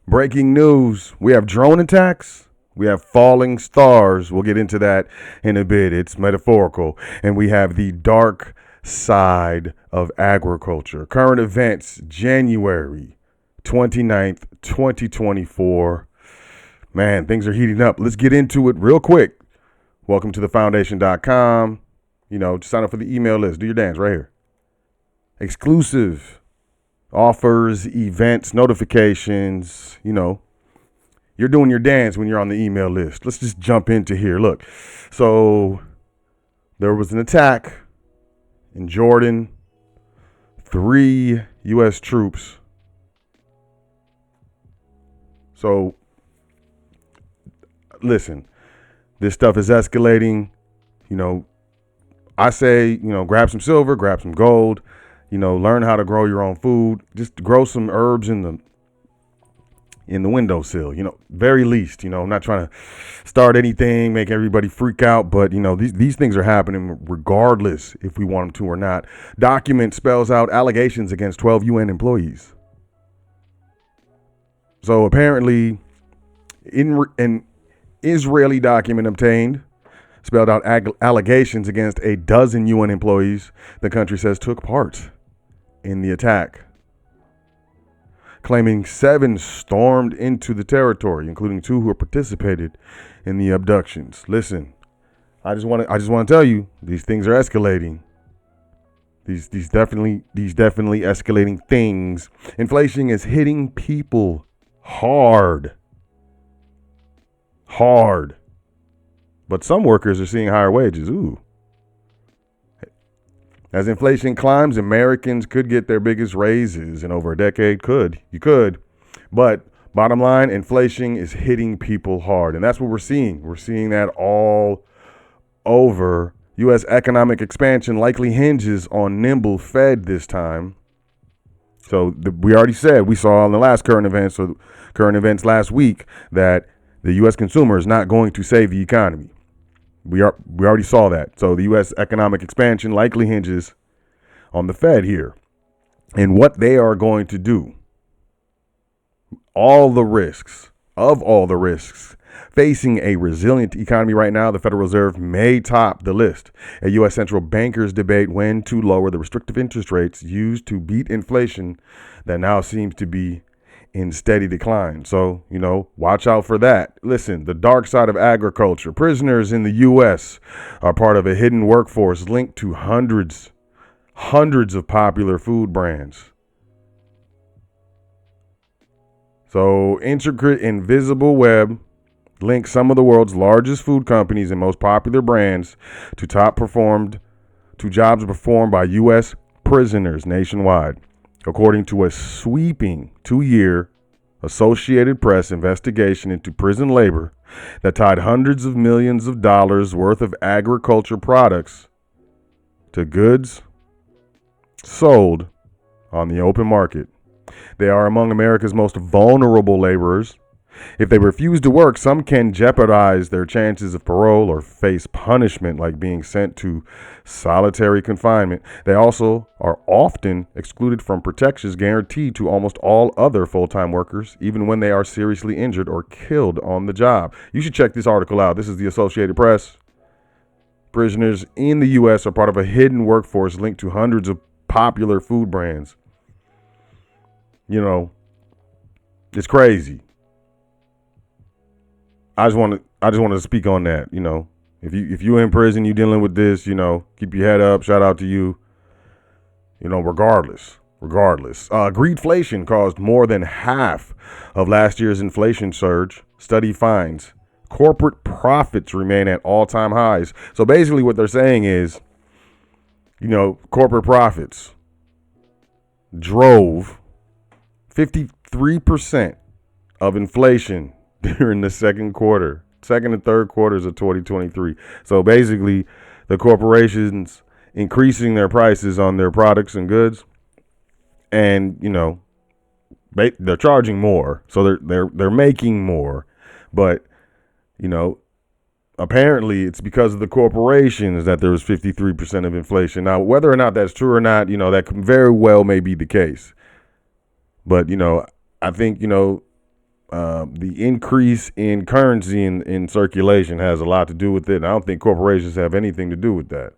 Breaking news. We have drone attacks. We have falling stars. We'll get into that in a bit. It's metaphorical. And we have the dark side of agriculture. Current events, January 29th, 2024. Man, things are heating up. Let's get into it real quick. Welcome to thefoundation.com. Just sign up for the email list. Do your dance right here. Exclusive offers, events, notifications, you're doing your dance when you're on the email list. Let's just jump into here. Look, so there was an attack in Jordan. 3 U.S. troops. So, listen, this stuff is escalating. I say, grab some silver, grab some gold. Learn how to grow your own food. Just grow some herbs in the windowsill, very least. I'm not trying to start anything, make everybody freak out, but these things are happening regardless if we want them to or not. Document spells out allegations against 12 UN employees. So apparently, an Israeli document obtained spelled out allegations against a dozen UN employees the country says took part in the attack, claiming 7 stormed into the territory, including 2 who participated in the abductions. Listen, I just want to tell you, these things are escalating. These definitely escalating things. Inflation is hitting people hard. But some workers are seeing higher wages. Ooh. As inflation climbs, Americans could get their biggest raises in over a decade. You could. But bottom line, inflation is hitting people hard. And that's what we're seeing. We're seeing that all over. U.S. economic expansion likely hinges on nimble Fed this time. So we already said, we saw in the last current events last week, that the U.S. consumer is not going to save the economy. We already saw that. So the U.S. economic expansion likely hinges on the Fed here and what they are going to do. All the risks facing a resilient economy right now, the Federal Reserve may top the list. A U.S. central bankers debate when to lower the restrictive interest rates used to beat inflation that now seems to be in steady decline. So, watch out for that. Listen, the dark side of agriculture. Prisoners in the U.S. are part of a hidden workforce linked to hundreds of popular food brands. So, intricate invisible web links some of the world's largest food companies and most popular brands to jobs performed by U.S. prisoners nationwide, according to a sweeping 2-year Associated Press investigation into prison labor that tied hundreds of millions of dollars worth of agriculture products to goods sold on the open market. They are among America's most vulnerable laborers. If they refuse to work, some can jeopardize their chances of parole or face punishment like being sent to solitary confinement. They also are often excluded from protections guaranteed to almost all other full-time workers, even when they are seriously injured or killed on the job. You should check this article out. This is the Associated Press. Prisoners in the U.S. are part of a hidden workforce linked to hundreds of popular food brands. It's crazy. I just want to speak on that. If you're in prison, you dealing with this, keep your head up. Shout out to you. Regardless. Greedflation caused more than half of last year's inflation surge. Study finds corporate profits remain at all-time highs. So basically what they're saying is, corporate profits drove 53% of inflation during the second and third quarters of 2023. So basically, the corporations increasing their prices on their products and goods, and they're charging more, so they're making more, but apparently it's because of the corporations that there was 53% of inflation. Now, whether or not that's true or not, that very well may be the case. But, I think, The increase in currency in circulation has a lot to do with it. And I don't think corporations have anything to do with that.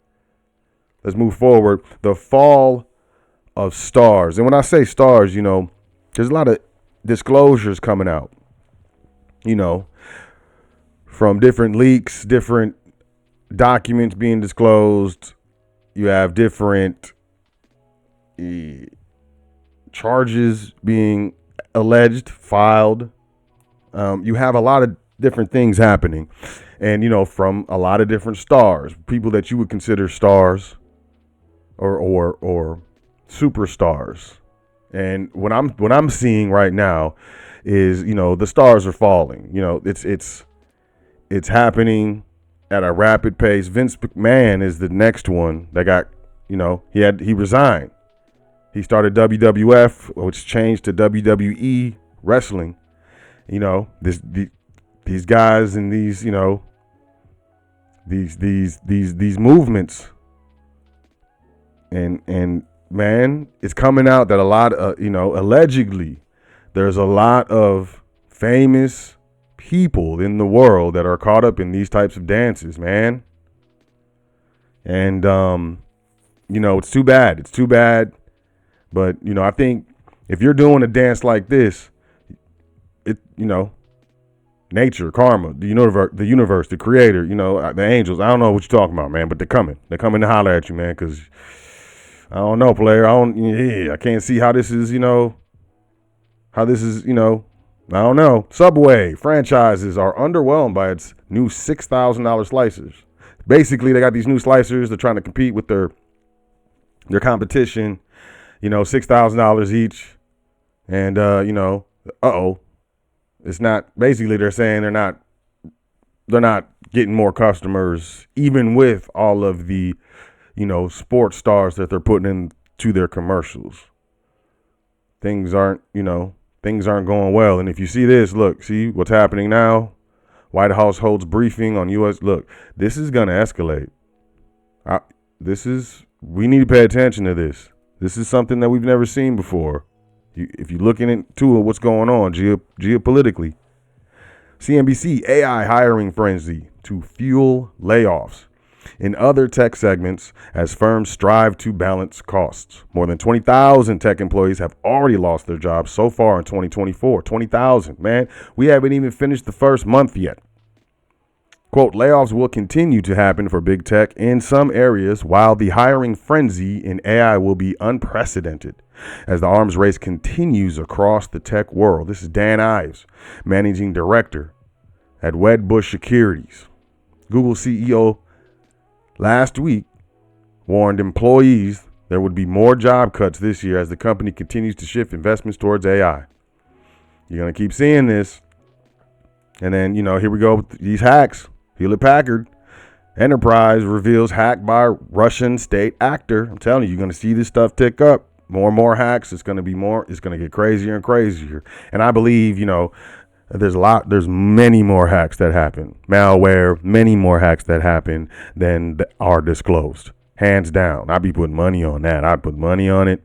Let's move forward. The fall of stars. And when I say stars, there's a lot of disclosures coming out, from different leaks, different documents being disclosed. You have different charges being alleged, filed. You have a lot of different things happening. And, from a lot of different stars, people that you would consider stars or superstars. And what I'm seeing right now is, the stars are falling. It's happening at a rapid pace. Vince McMahon is the next one that got, he resigned. He started WWF, which changed to WWE wrestling. These guys and these, these movements. And man, it's coming out that a lot of, allegedly there's a lot of famous people in the world that are caught up in these types of dances, man. And, it's too bad. It's too bad. But, I think if you're doing a dance like this, nature, karma, the universe, the creator, the angels, I don't know what you're talking about, man, but they're coming. They're coming to holler at you, man, because I don't know, player. I can't see how this is, I don't know. Subway franchises are underwhelmed by its new $6,000 slicers. Basically, they got these new slicers. They're trying to compete with their competition, $6,000 each. And, it's not, basically they're saying they're not getting more customers, even with all of the, sports stars that they're putting into their commercials. Things aren't going well. And if you see this, see what's happening now. White House holds briefing on U.S. Look, this is going to escalate. We need to pay attention to this. This is something that we've never seen before. If you're looking into what's going on geopolitically. CNBC, AI hiring frenzy to fuel layoffs. In other tech segments, as firms strive to balance costs, more than 20,000 tech employees have already lost their jobs so far in 2024. 20,000, man. We haven't even finished the first month yet. Quote, layoffs will continue to happen for big tech in some areas, while the hiring frenzy in AI will be unprecedented as the arms race continues across the tech world. This is Dan Ives, managing director at Wedbush Securities. Google CEO last week warned employees there would be more job cuts this year as the company continues to shift investments towards AI. You're going to keep seeing this. And then, here we go with these hacks. Hewlett Packard Enterprise reveals hack by Russian state actor. I'm telling you, you're going to see this stuff tick up. More and more hacks. It's going to be more. It's going to get crazier and crazier. And I believe, there's many more hacks that happen. Malware, many more hacks that happen than are disclosed. Hands down. I'd be putting money on that. I'd put money on it.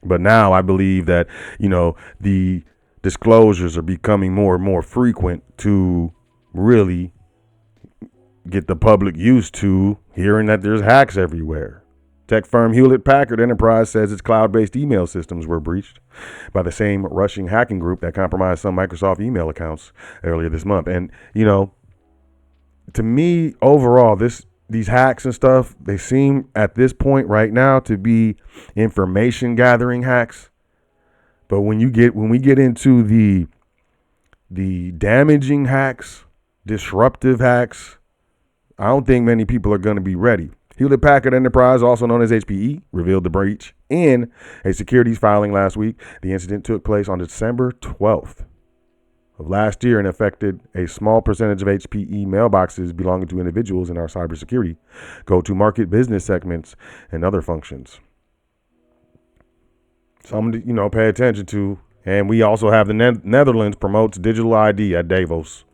But now I believe that, the disclosures are becoming more and more frequent to really get the public used to hearing that there's hacks everywhere. Tech firm Hewlett Packard Enterprise says its cloud-based email systems were breached by the same Russian hacking group that compromised some Microsoft email accounts earlier this month. And, to me, overall, these hacks and stuff, they seem at this point right now to be information gathering hacks. But when we get into the damaging hacks, disruptive hacks, I don't think many people are going to be ready. Hewlett Packard Enterprise, also known as HPE, revealed the breach in a securities filing last week. The incident took place on December 12th of last year and affected a small percentage of HPE mailboxes belonging to individuals in our cybersecurity, go-to-market business segments, and other functions. Something to, pay attention to. And we also have the Netherlands promotes digital ID at Davos.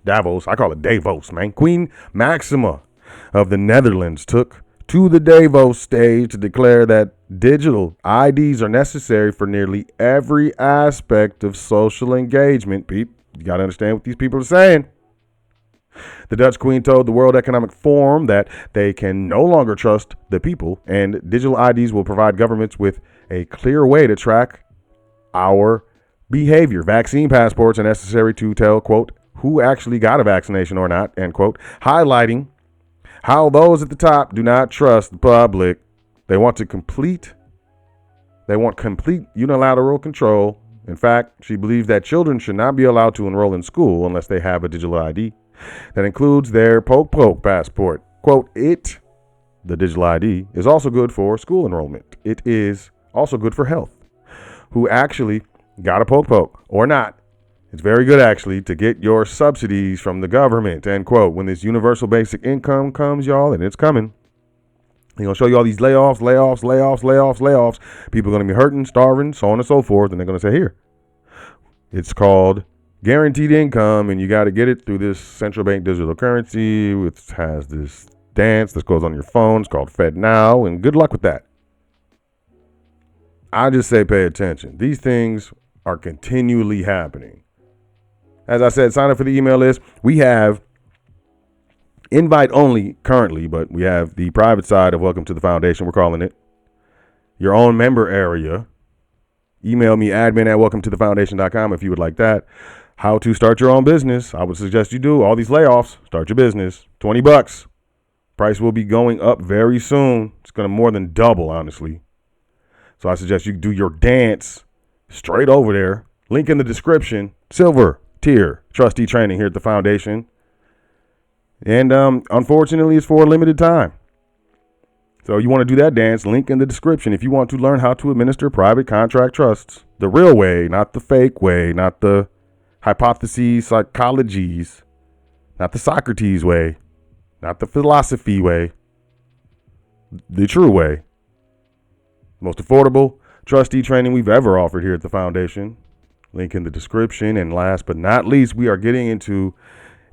I call it Davos, man. Queen Maxima of the Netherlands took to the Davos stage to declare that digital IDs are necessary for nearly every aspect of social engagement. Pete, you got to understand what these people are saying. The Dutch Queen told the World Economic Forum that they can no longer trust the people, and digital IDs will provide governments with a clear way to track our behavior. Vaccine passports are necessary to tell, quote, who actually got a vaccination or not, end quote, highlighting how those at the top do not trust the public. They want complete unilateral control. In fact, she believes that children should not be allowed to enroll in school unless they have a digital ID that includes their poke passport. Quote, the digital ID, is also good for school enrollment. It is also good for health. Who actually got a poke or not. It's very good, actually, to get your subsidies from the government, end quote. When this universal basic income comes, y'all, and it's coming, they're going to show you all these layoffs. People are going to be hurting, starving, so on and so forth. And they're going to say, here, it's called guaranteed income, and you got to get it through this central bank digital currency, which has this dance that goes on your phone. It's called Fed Now, and good luck with that. I just say pay attention. These things are continually happening. As I said, sign up for the email list. We have invite only currently, but we have the private side of Welcome to the Foundation, we're calling it. Your own member area. Email me admin@welcometothefoundation.com if you would like that. How to start your own business. I would suggest you do. All these layoffs, start your business. $20. Price will be going up very soon. It's going to more than double, honestly. So I suggest you do your dance straight over there. Link in the description. Silver tier trustee training here at the foundation. And unfortunately, it's for a limited time. So you want to do that dance, link in the description. If you want to learn how to administer private contract trusts, the real way, not the fake way, not the hypotheses, psychologies, not the Socrates way, not the philosophy way, the true way. Most affordable trustee training we've ever offered here at the foundation. Link in the description. And last but not least, we are getting into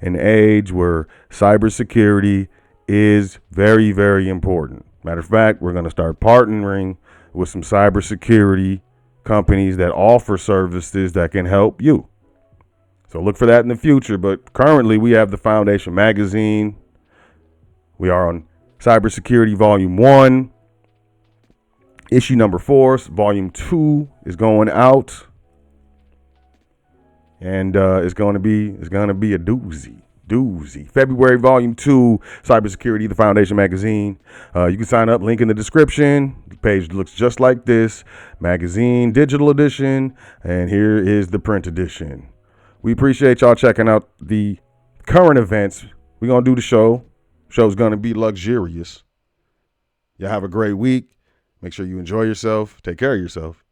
an age where cybersecurity is very, very important. Matter of fact, we're going to start partnering with some cybersecurity companies that offer services that can help you. So look for that in the future. But currently, we have the Foundation Magazine. We are on Cybersecurity Volume 1. Issue number 4, Volume 2 is going out. And it's going to be a doozy. February Volume 2, Cybersecurity, the Foundation Magazine. You can sign up, link in the description. The page looks just like this. Magazine, digital edition, and here is the print edition. We appreciate y'all checking out the current events. We're going to do the show. Show's going to be luxurious. Y'all have a great week. Make sure you enjoy yourself. Take care of yourself.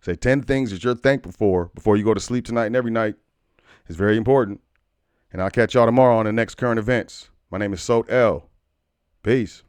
Say 10 things that you're thankful for before you go to sleep tonight and every night. It's very important. And I'll catch y'all tomorrow on the next current events. My name is Sot L. Peace.